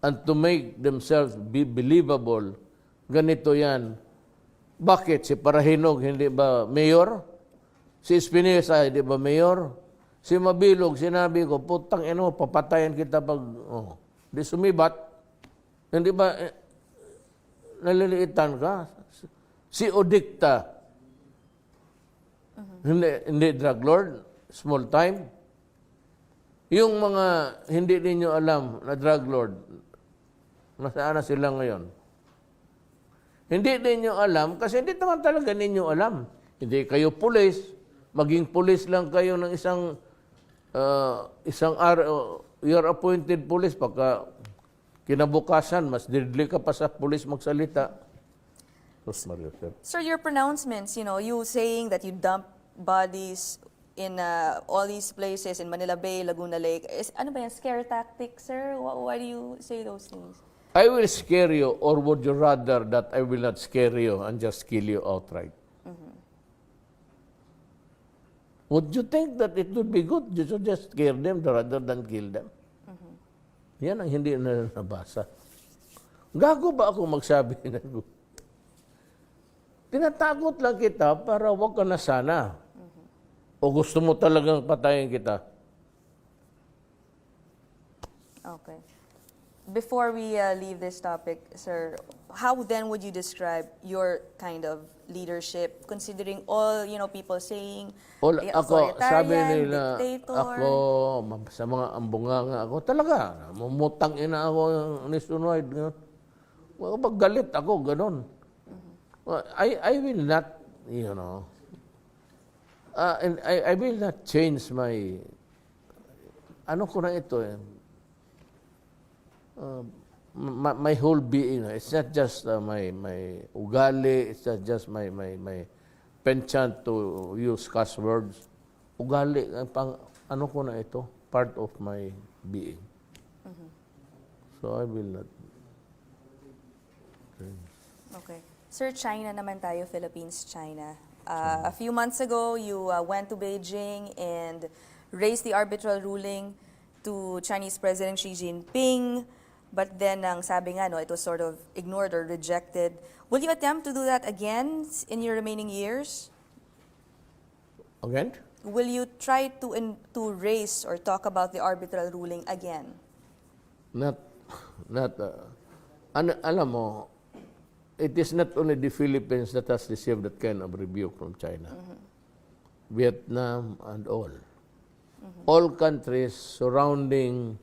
and to make themselves be believable, ganito yan. Bakit? Si Parahinog, hindi ba mayor? Si Espinosa, hindi ba mayor? Si Mabilog, sinabi ko, putang papatayan kita pag, di sumibat. Hindi ba, naliliitan ka? Si Odikta, hindi drug lord, small time. Yung mga hindi ninyo alam na drug lord, nasaan na sila ngayon? Hindi ninyo alam, kasi hindi naman talaga ninyo alam. Hindi kayo pulis, maging pulis lang kayo ng isang you're appointed police, pagka kinabukasan, mas deadly ka pa sa pulis magsalita. Sir, your pronouncements, you saying that you dump bodies in all these places, in Manila Bay, Laguna Lake, ano ba yan, scare tactic, sir? Why do you say those things? I will scare you, or would you rather that I will not scare you and just kill you outright? Would you think that it would be good? You should just scare them rather than kill them. Yan ang hindi na nabasa. Gago ba ako magsabi na tinatakot lang kita para wag ka na sana. O gusto mo talagang patayin kita? Okay. Before we leave this topic, sir, how then would you describe your kind of leadership, considering all, people saying, ako, sabi nila, dictator? ako, sa mga ambunganga ako, talaga, mamutang ina ako nationwide. Pag galit ako, ganon. I will not, and I will not change my, ko na ito my whole being. It's not just my ugali, it's not just my penchant to use cuss words. Ugali, ko na ito, part of my being. So I will not change. Okay. Sir, China naman tayo, Philippines, China. A few months ago, you went to Beijing and raised the arbitral ruling to Chinese President Xi Jinping But then, ang sabi nga, no, it was sort of ignored or rejected. Will you attempt to do that again in your remaining years? Again? Will you try to raise or talk about the arbitral ruling again? Not, alam mo, it is not only the Philippines that has received that kind of rebuke from China. Vietnam and all. All countries surrounding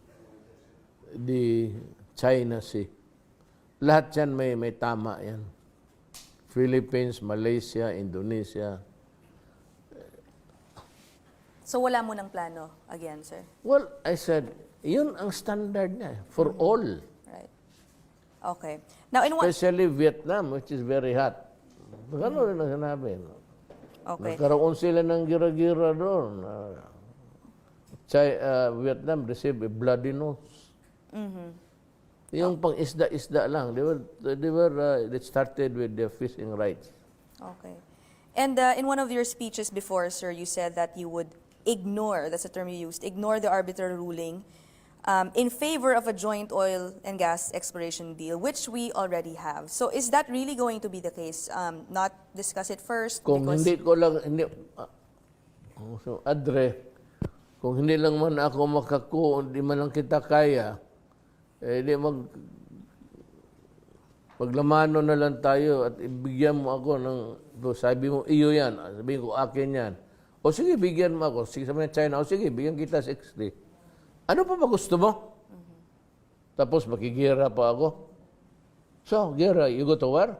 the China Sea. Lahat yan may tama yan. Philippines, Malaysia, Indonesia. So wala mo ng plano again, sir? Well, I said, yun ang standard niya for all. Right. Okay. Now, in what... Especially Vietnam, which is very hot. Ano rin ang sinabi? Okay. Nagkaroon sila ng gira-gira doon. Vietnam received a bloody nose. Yung pang isda-isda lang. They started with their fishing rights. Okay. And in one of your speeches before, sir, you said that you would ignore, that's the term you used, ignore the arbitral ruling in favor of a joint oil and gas exploration deal, which we already have. So is that really going to be the case? Not discuss it first? Kung because... hindi ko lang, so, Adre, kung hindi lang man ako hindi man lang kita kaya, di maglamano na lang tayo at ibigyan mo ako ng, sabi mo, iyo yan, sabihin ko, akin yan. O sige, bigyan mo ako. Sige, sabi ng China, o sige, bigyan kita 60. Ano pa ba gusto mo? Tapos makigira pa ako. So, Gira, you go to war?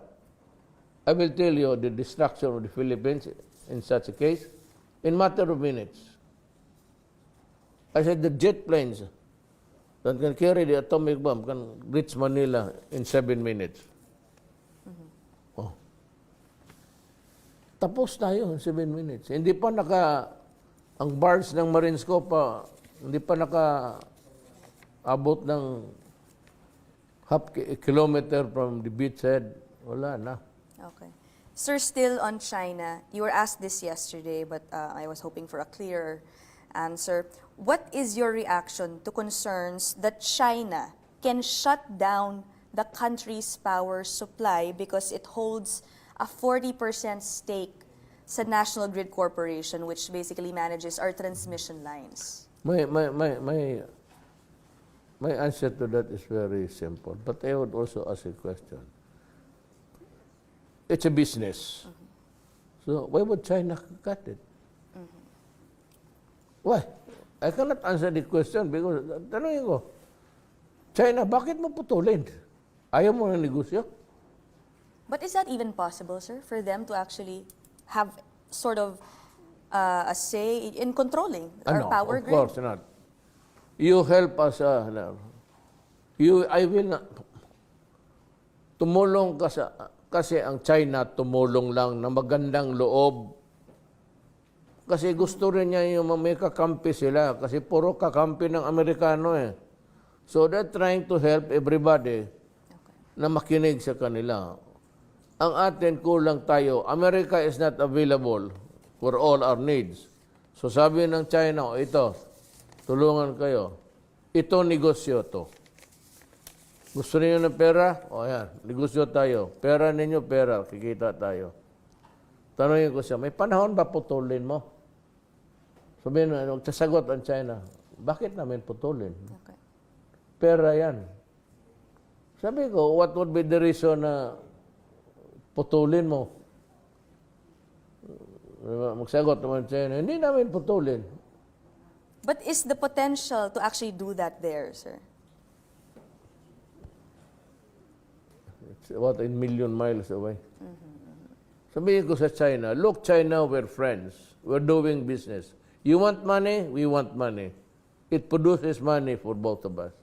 I will tell you the destruction of the Philippines in such a case in matter of minutes. I said the jet planes that can carry the atomic bomb can reach Manila in 7 minutes. Oh. Tapos tayo in 7 minutes. Hindi pa ang barge ng Marines ko pa, hindi pa abot ng half kilometer from the beachhead. Wala na. Okay. Sir, still on China, you were asked this yesterday, but I was hoping for a clearer answer. What is your reaction to concerns that China can shut down the country's power supply because it holds a 40% stake sa National Grid Corporation, which basically manages our transmission lines? My answer to that is very simple, but I would also ask a question. It's a business. So why would China cut it? Why? I cannot answer the question because, tanongin ko, China, bakit mo putulin? Ayaw mo ng negosyo? But is that even possible, sir, for them to actually have sort of a say in controlling our power grid? Of course not. You help us, I will not, tumulong ka kasi ang China tumulong lang na magandang loob. Kasi gusto rin niya yung may kakampi sila. Kasi puro kakampi ng Amerikano eh. So they're trying to help everybody na makinig sa kanila. Ang atin, kulang tayo. America is not available for all our needs. So sabi ng China, ito, tulungan kayo. Ito negosyo to. Gusto niyo ng pera? O yan, negosyo tayo. Pera ninyo, pera. Kikita tayo. Tanungin ko siya, may panahon ba putulin mo? Sabihin na, magsasagot ang China, bakit namin putulin? Okay. Pera yan. Sabi ko, what would be the reason na putulin mo? Magsagot naman China, hindi namin putulin. But is the potential to actually do that there, sir? It's about 1 million miles away. Sabihin ko sa China, look, China, we're friends. We're doing business. You want money? We want money. It produces money for both of us.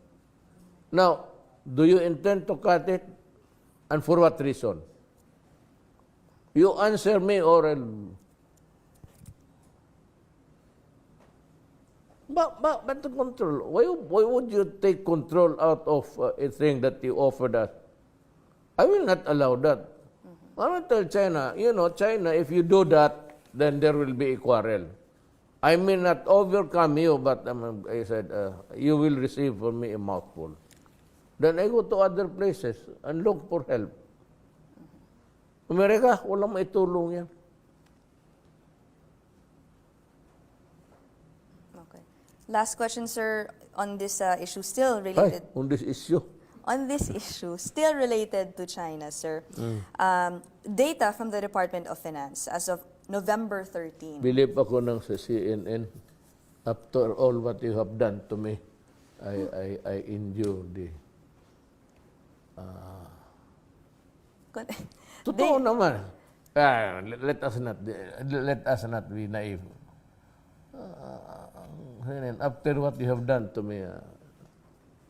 Now, do you intend to cut it? And for what reason? You answer me or but to control. Why would you take control out of a thing that you offered us? I will not allow that. I will tell China, China, if you do that, then there will be a quarrel. I may not overcome you, but I said, you will receive from me a mouthful. Then I go to other places and look for help. Amerika, walang maitulong yan. Okay. Last question, sir, on this issue, still Ay, related. on this issue. On this issue, still related to China, sir. Data from the Department of Finance as of November 13. Believe ako ng sa CNN, after all what you have done to me, I endure the... Totoo naman. Let us not be naive. After what you have done to me,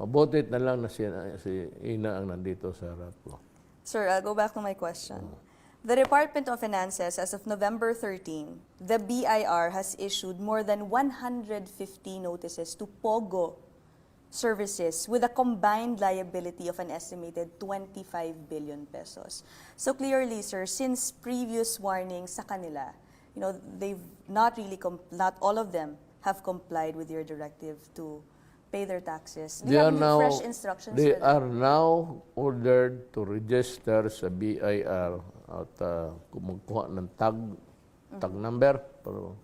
mabuti na lang na si Ina ang nandito sa harap ko. Sir, I'll go back to my question. The Department of Finances, as of November 13, the BIR has issued more than 150 notices to POGO services with a combined liability of an estimated 25 billion pesos. So clearly, sir, since previous warnings sa kanila, they've not really, not all of them have complied with your directive to pay their taxes. Do you have any fresh instructions? They are now ordered to register sa BIR at kumukuha ng tag number. Pero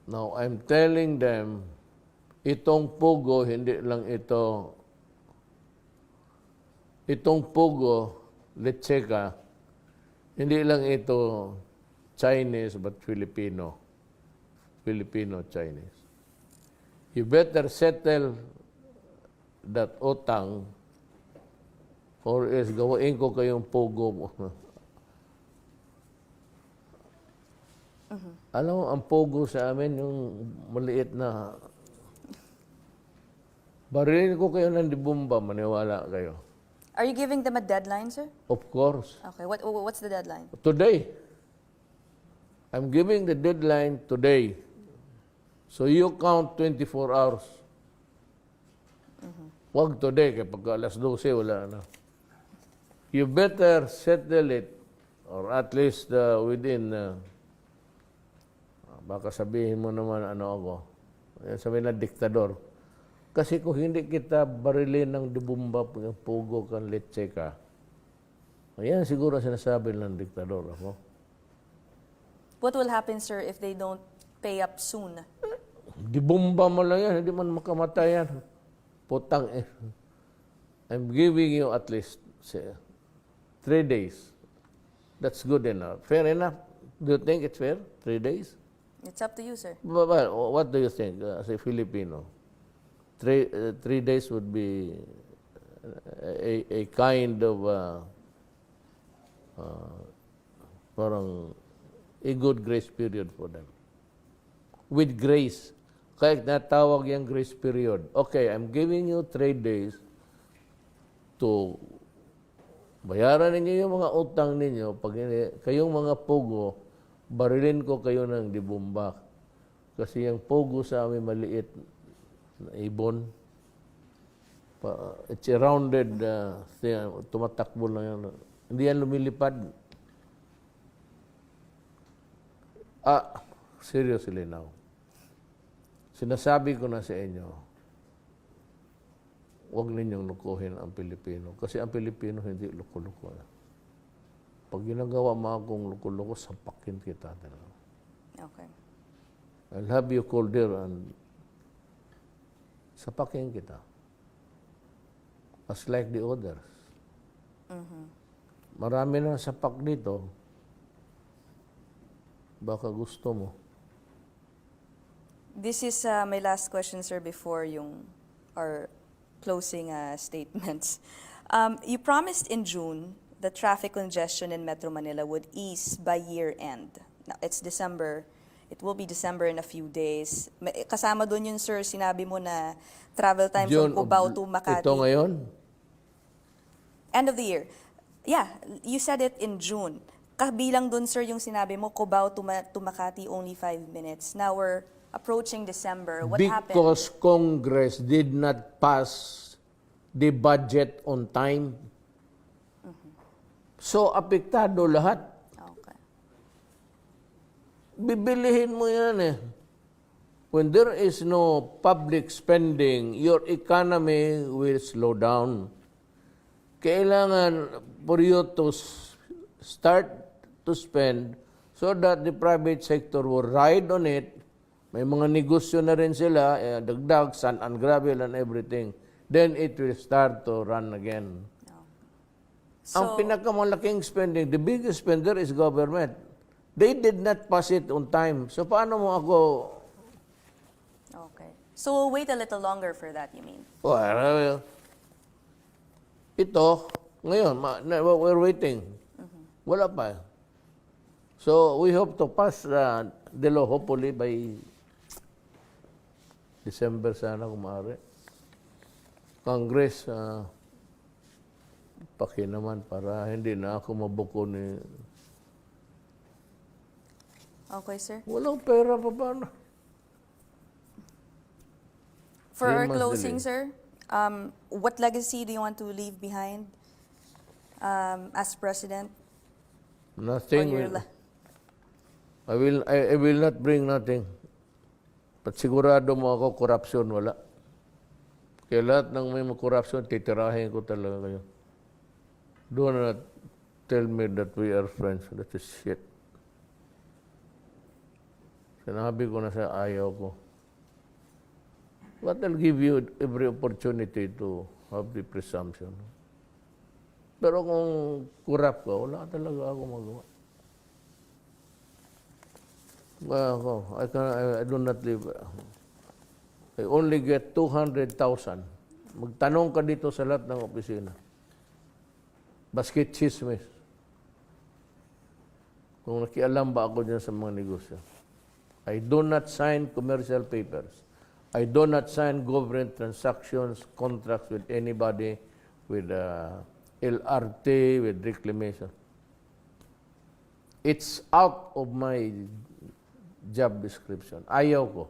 now, I'm telling them, itong Pogo, hindi lang itong Pogo, Lecheka, hindi lang ito Chinese but Filipino. Filipino-Chinese. You better settle that utang or else gawain ko kayong Pogo mo. Alam mo, ang Pogo sa amin, yung maliit na barilin ko kayo ng dibumba, maniwala kayo. Are you giving them a deadline, sir? Of course. Okay, what's the deadline? Today. I'm giving the deadline today. So you count 24 hours. Wag today, kaya pagka alas 12, wala na. You better settle it, or at least within, baka sabihin mo naman ano ako, sabihin na diktador. Kasi kung hindi kita barilin ng dibumba, pugo kang letse ka, ayan siguro sinasabi ng diktador ako. What will happen, sir, if they don't pay up soon? Dibumba mo lang yan, hindi man makamatay yan. Putang eh. I'm giving you at least 3 days. That's good enough. Fair enough. Do you think it's fair? 3 days? It's up to you, sir. But what do you think as a Filipino? 3 days would be a kind of parang a good grace period for them. With grace. Kaya natawag yung grace period. Okay, I'm giving you 3 days to bayaran ninyo yung mga utang ninyo. Pag kayong mga Pogo, barilin ko kayo ng dibumba. Kasi yung Pogo sa amin maliit na ibon. It's a rounded thing. Tumatakbo lang yan. Hindi yan lumilipad. Seriously now. Sinasabi ko na sa inyo, huwag ninyong lukuhin ang Pilipino. Kasi ang Pilipino hindi luko-luko. Pag ginagawa mo akong luko-luko, sapakin kita. Okay. I'll have you called there and sapakin kita. As like the others. Marami na sapak dito. Baka gusto mo. This is my last question, sir, before our closing statements. You promised in June that traffic congestion in Metro Manila would ease by year-end. Now, it's December. It will be December in a few days. Kasama doon yun, sir, sinabi mo na travel time from Cubao to Makati. Ito ngayon? End of the year. Yeah, you said it in June. Kabilang doon, sir, yung sinabi mo, Cubao to Makati, only 5 minutes. Now we're approaching December. What happened? Because Congress did not pass the budget on time. So, apektado lahat. Okay. Bibilihin mo yan eh. when there is no public spending, your economy will slow down. Kailangan for you to start to spend so that the private sector will ride on it. May mga negosyo na rin sila, dagdag, sand and gravel and everything. Then it will start to run again. Ang pinakamalaking spending, the biggest spender is government. They did not pass it on time. So paano mo ako... Okay. So we'll wait a little longer for that, you mean? Well, ito, ngayon, we're waiting. Wala pa. So we hope to pass the law hopefully by December sana kung maaari. Congress, paki naman para hindi na ako mabuko ni... Okay, sir. Walang pera pa paano? For They our must closing, delay. sir, what legacy do you want to leave behind as president? Nothing. Or your I will not bring nothing. But sigurado mo ako, corruption, wala. Kaya lahat ng may corruption, titirahin ko talaga kayo. Do not tell me that we are friends. That is shit. Sinabi ko na sa ayaw ko. But I'll give you every opportunity to have the presumption. Pero kung corrupt ka, wala talaga ako magawa. I do not live. I only get 200,000. Magtanong ka dito sa lahat ng opisina. Basket chismis. Kung nakialam ba ako dyan sa mga negosyo. I do not sign commercial papers. I do not sign government transactions, contracts with anybody, with LRT, with reclamation. It's out of my job description. Ayaw ko.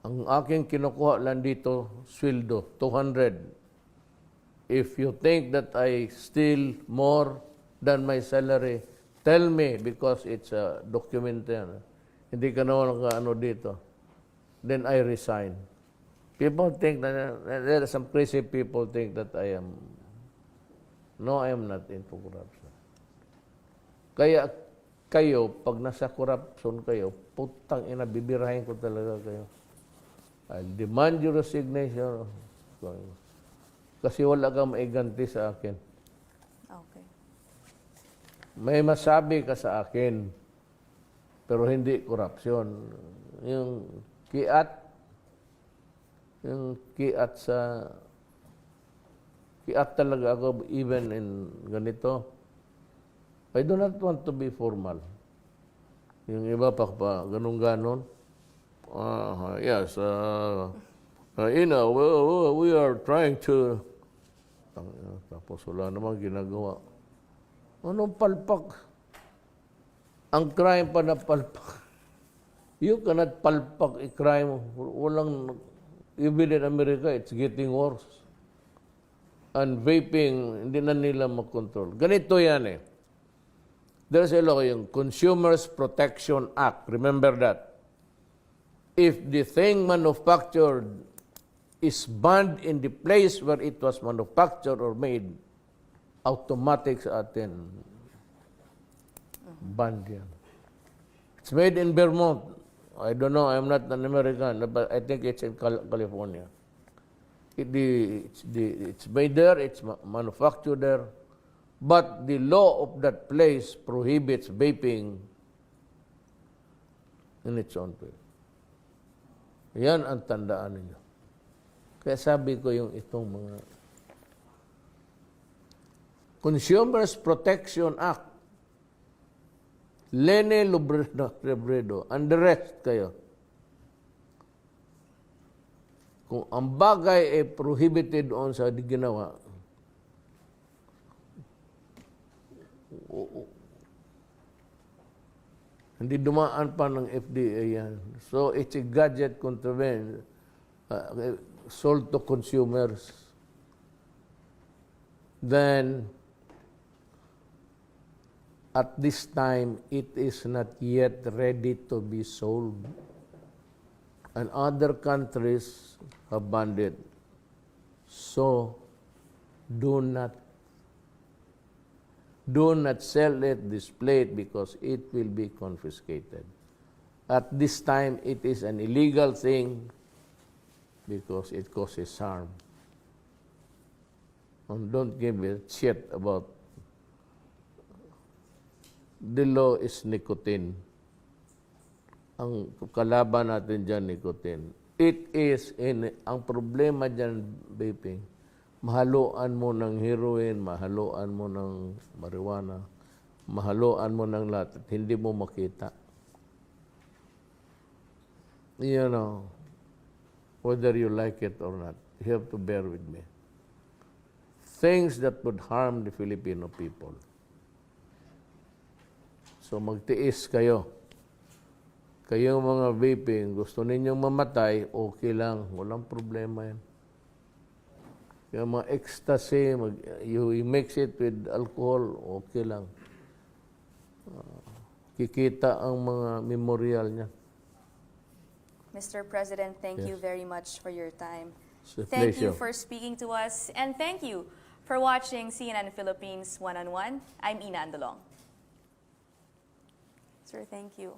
Ang aking kinukuha lang dito, sweldo, 200. If you think that I steal more than my salary, tell me because it's documented. Hindi ka naman ano dito. Then I resign. People think that, there are some crazy people think that I am, no, I am not into corruption. Kaya kayo, pag nasa corruption kayo, putang ina, bibirahin ko talaga kayo. I'll demand your resignation. Kasi wala kang maiganti sa akin. Okay. May masabi ka sa akin, pero hindi corruption. Yung kiat talaga ako even in ganito. I do not want to be formal. Yung iba pa ganun-ganon. Yes, we are trying to... Tapos wala naman ginagawa. Anong palpak? Ang crime pa na palpak. You cannot palpak a crime. Walang... Even in America, it's getting worse. And vaping, hindi na nila makontrol. Ganito yan eh. There's a law, yung Consumers Protection Act. Remember that. If the thing manufactured is banned in the place where it was manufactured or made, automatic sa atin. Banned yan. It's made in Vermont. I don't know, I'm not an American, but I think it's in California. It's made there, it's manufactured there. But the law of that place prohibits vaping in its own place. Yan ang tandaan ninyo. Kaya sabi ko yung itong mga Consumers Protection Act, Lene Robredo, and the rest kayo. Kung ang bagay ay prohibited on sa ginawa, hindi dumaan pa ng FDA yan. So, it's a gadget contravention sold to consumers. Then, at this time, it is not yet ready to be sold. and other countries have banned it. So, do not sell it, display it, because it will be confiscated. At this time, it is an illegal thing because it causes harm. And don't give a shit about the law is nicotine. Ang kalaban natin dyan, nicotine. It is, ang problema dyan, vaping, mahaluan mo ng heroin, mahaluan mo ng marijuana, mahaluan mo ng lahat, at hindi mo makita. You know, whether you like it or not, you have to bear with me. Things that would harm the Filipino people. So magtiis kayo. Kayong mga vaping, gusto ninyong mamatay, okay lang. Walang problema yan. Yung mga ecstasy, you mix it with alcohol, okay lang. Kikita ang mga memorial niya. Mr. President, thank you very much for your time. It's a Thank you pleasure. for speaking to us, and thank you for watching CNN Philippines One-on-One. I'm Ina Andolong. Sir, thank you.